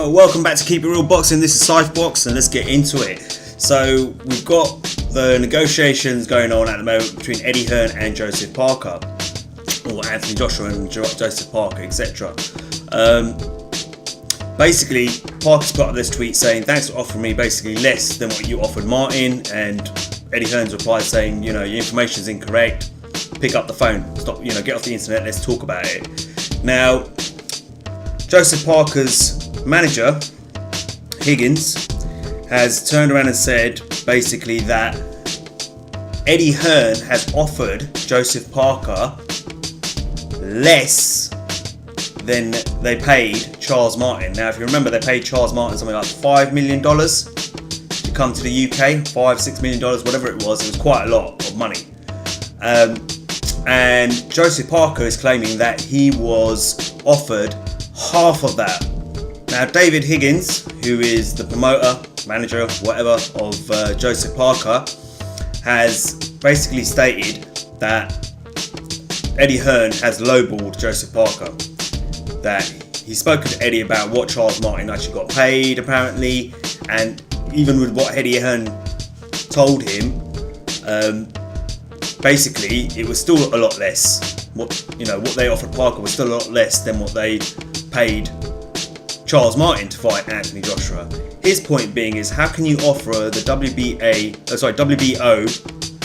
Welcome back to Keep It Real Boxing. This is Cyphbox, and let's get into it. So we've got the negotiations going on at the moment between Eddie Hearn and Joseph Parker, or Anthony Joshua and Joseph Parker, etc. Basically, Parker's put up this tweet saying, "Thanks for offering me basically less than what you offered Martin," and Eddie Hearn's replied saying, "Your information is incorrect. Pick up the phone. Stop. Get off the internet. Let's talk about it." Now, Joseph Parker's manager, Higgins, has turned around and said basically that Eddie Hearn has offered Joseph Parker less than they paid Charles Martin. Now, if you remember, they paid Charles Martin something like $5 million to come to the UK, $5-6 million, whatever it was. It was quite a lot of money. And Joseph Parker is claiming that he was offered half of that. Now, David Higgins, who is the promoter, manager, whatever, of Joseph Parker, has basically stated that Eddie Hearn has lowballed Joseph Parker. That he's spoken to Eddie about what Charles Martin actually got paid, apparently, and even with what Eddie Hearn told him, basically it was still a lot less. What they offered Parker was still a lot less than what they paid Charles Martin to fight Anthony Joshua. His point being is, how can you offer the WBO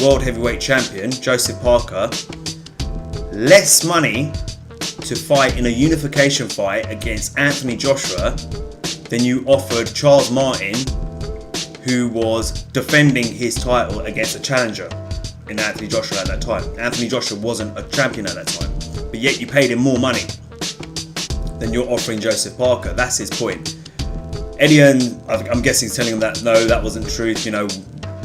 World Heavyweight Champion Joseph Parker less money to fight in a unification fight against Anthony Joshua than you offered Charles Martin, who was defending his title against a challenger in Anthony Joshua at that time? Anthony Joshua wasn't a champion at that time, but yet you paid him more money than you're offering Joseph Parker. That's his point. Eddie Hearn, I'm guessing, is telling him that no, that wasn't true.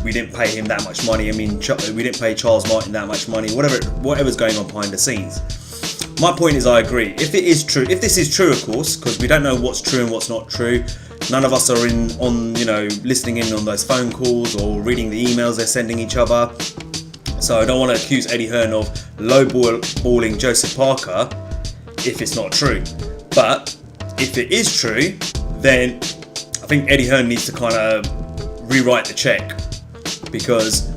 We didn't pay him that much money. We didn't pay Charles Martin that much money. Whatever's going on behind the scenes. My point is, I agree. If this is true, of course, because we don't know what's true and what's not true. None of us are listening in on those phone calls or reading the emails they're sending each other. So I don't want to accuse Eddie Hearn of lowballing Joseph Parker if it's not true. But if it is true, then I think Eddie Hearn needs to kind of rewrite the check, because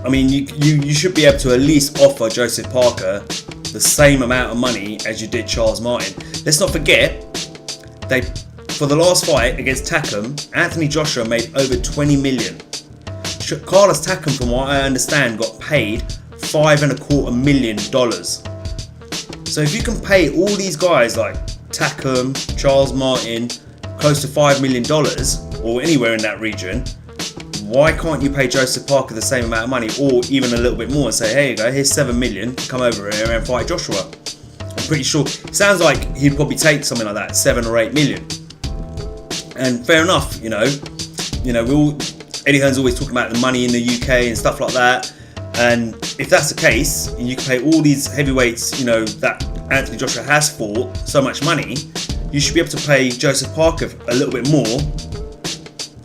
you should be able to at least offer Joseph Parker the same amount of money as you did Charles Martin. Let's not forget, for the last fight against Takam, Anthony Joshua made over $20 million. Carlos Takam, from what I understand, got paid $5.25 million. So if you can pay all these guys like Takam, Charles Martin, close to $5 million, or anywhere in that region, why can't you pay Joseph Parker the same amount of money, or even a little bit more, and say, "Here you go, here's $7 million, come over here and fight Joshua"? I'm pretty sure, it sounds like he'd probably take something like that, $7 or $8 million. And fair enough, Eddie Hearn's always talking about the money in the UK and stuff like that. And if that's the case, and you can pay all these heavyweights, that Anthony Joshua has fought, so much money, you should be able to pay Joseph Parker a little bit more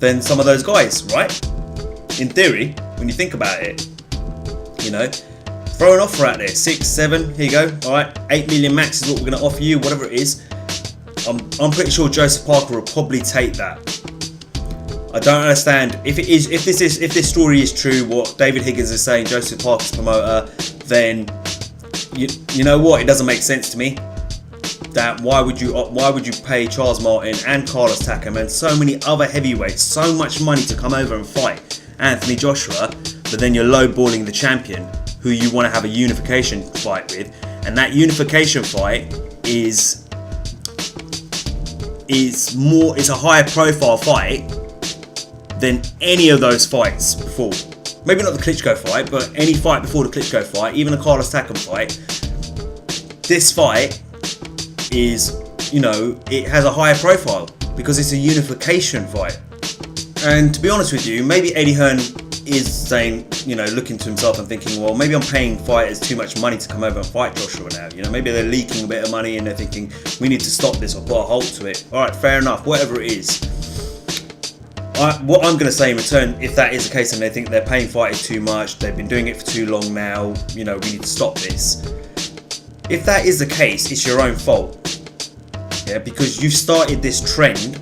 than some of those guys, right? In theory, when you think about it, throw an offer out there, 6, 7, here you go, all right, 8 million max is what we're going to offer you, whatever it is. I'm pretty sure Joseph Parker will probably take that. I don't understand if this story is true, what David Higgins is saying, Joseph Parker's promoter, then you know what, it doesn't make sense to me. That why would you pay Charles Martin and Carlos Takam and so many other heavyweights so much money to come over and fight Anthony Joshua, but then you're lowballing the champion who you want to have a unification fight with, and that unification fight is a higher profile fight than any of those fights before. Maybe not the Klitschko fight, but any fight before the Klitschko fight, even the Carlos Takam fight. This fight is, it has a higher profile because it's a unification fight. And to be honest with you, maybe Eddie Hearn is saying, looking to himself and thinking, well, maybe I'm paying fighters too much money to come over and fight Joshua now. Maybe they're leaking a bit of money and they're thinking, we need to stop this or put a halt to it. All right, fair enough, whatever it is. What I'm going to say in return, if that is the case and they think they're paying fighters too much, they've been doing it for too long now, we need to stop this. If that is the case, it's your own fault. Yeah, because you've started this trend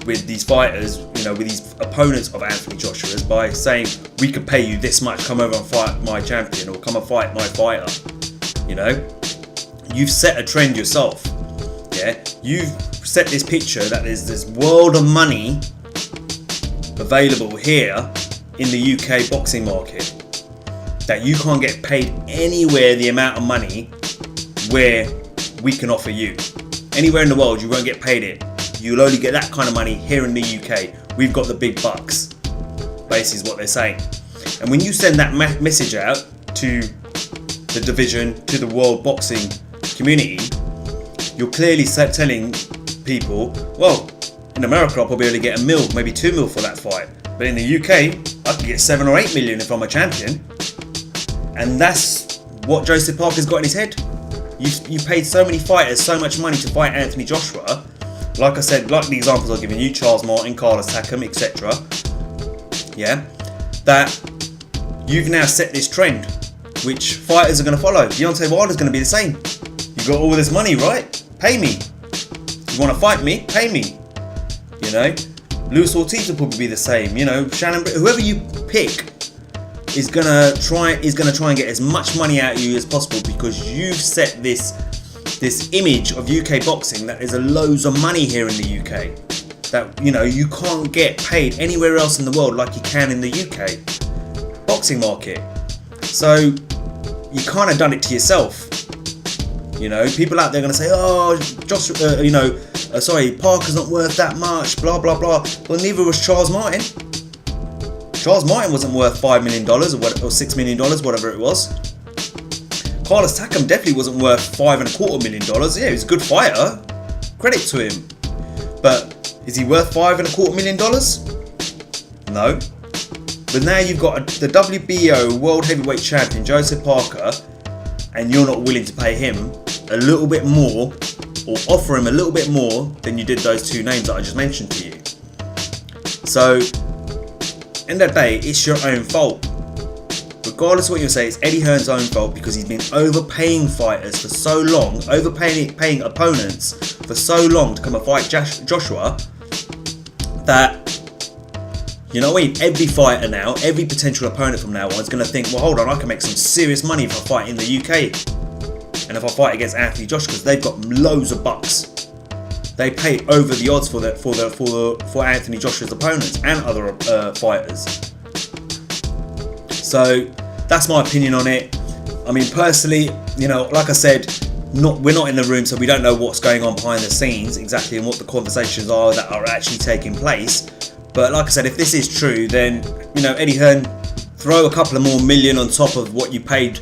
with these fighters, with these opponents of Anthony Joshua's by saying, we could pay you this much, come over and fight my champion, or come and fight my fighter. You've set a trend yourself. Yeah, you've set this picture that there's this world of money available here in the UK boxing market, that you can't get paid anywhere the amount of money where we can offer you. Anywhere in the world you won't get paid it. You'll only get that kind of money here in the UK. We've got the big bucks, basically is what they're saying. And when you send that message out to the division, to the world boxing community, you're clearly telling people, well, in America I'll probably only get $1 million, maybe $2 million for that fight. But in the UK, I could get 7 or 8 million if I'm a champion. And that's what Joseph Parker's got in his head. You paid so many fighters so much money to fight Anthony Joshua. Like I said, like the examples I've given you, Charles Martin, Carlos Takam, etc. Yeah, that you've now set this trend, which fighters are going to follow. Deontay Wilder's going to be the same. You got all this money, right? Pay me. You want to fight me? Pay me. Luis Ortiz will probably be the same. Shannon, whoever you pick is gonna try and get as much money out of you as possible, because you've set this image of UK boxing that there's loads of money here in the UK, that you can't get paid anywhere else in the world like you can in the UK boxing market. So you kind of done it to yourself. People out there are going to say, oh, Parker's not worth that much, blah blah blah. Well, neither was Charles Martin. Charles Martin wasn't worth $5 million or $6 million, whatever it was. Carlos Takam definitely wasn't worth $5.25 million. Yeah, he was a good fighter. Credit to him. But is he worth $5.25 million? No. But now you've got the WBO World Heavyweight Champion Joseph Parker, and you're not willing to pay him a little bit more, or offer him a little bit more than you did those two names that I just mentioned to you. So, end of the day, it's your own fault. Regardless of what you say, it's Eddie Hearn's own fault, because he's been overpaying fighters for so long, paying opponents for so long to come and fight Joshua, that, every fighter now, every potential opponent from now on is going to think, well, hold on, I can make some serious money if I fight in the UK. And if I fight against Anthony Joshua, because they've got loads of bucks. They pay over the odds for Anthony Joshua's opponents and other fighters. So that's my opinion on it. I mean, personally, like I said, we're not in the room, so we don't know what's going on behind the scenes exactly, and what the conversations are that are actually taking place. But like I said, if this is true, then Eddie Hearn, throw a couple of more million on top of what you paid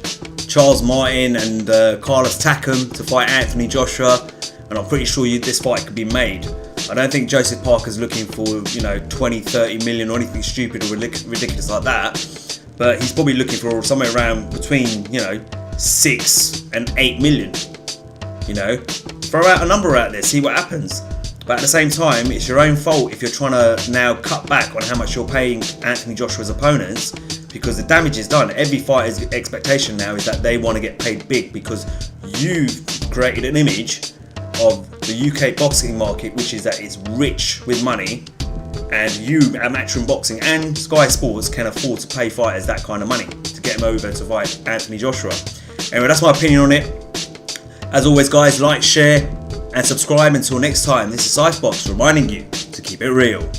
Charles Martin and Carlos Takam to fight Anthony Joshua, and I'm pretty sure this fight could be made. I don't think Joseph Parker's looking for 20, 30 million or anything stupid or ridiculous like that, but he's probably looking for somewhere around between 6 and 8 million. Throw out a number out there, see what happens. But at the same time, it's your own fault if you're trying to now cut back on how much you're paying Anthony Joshua's opponents, because the damage is done. Every fighter's expectation now is that they want to get paid big, because you've created an image of the UK boxing market, which is that it's rich with money, and you at MATCHROOM Boxing and Sky Sports can afford to pay fighters that kind of money to get them over to fight Anthony Joshua. Anyway, that's my opinion on it. As always, guys, like, share and subscribe. Until next time, this is Icebox reminding you to keep it real.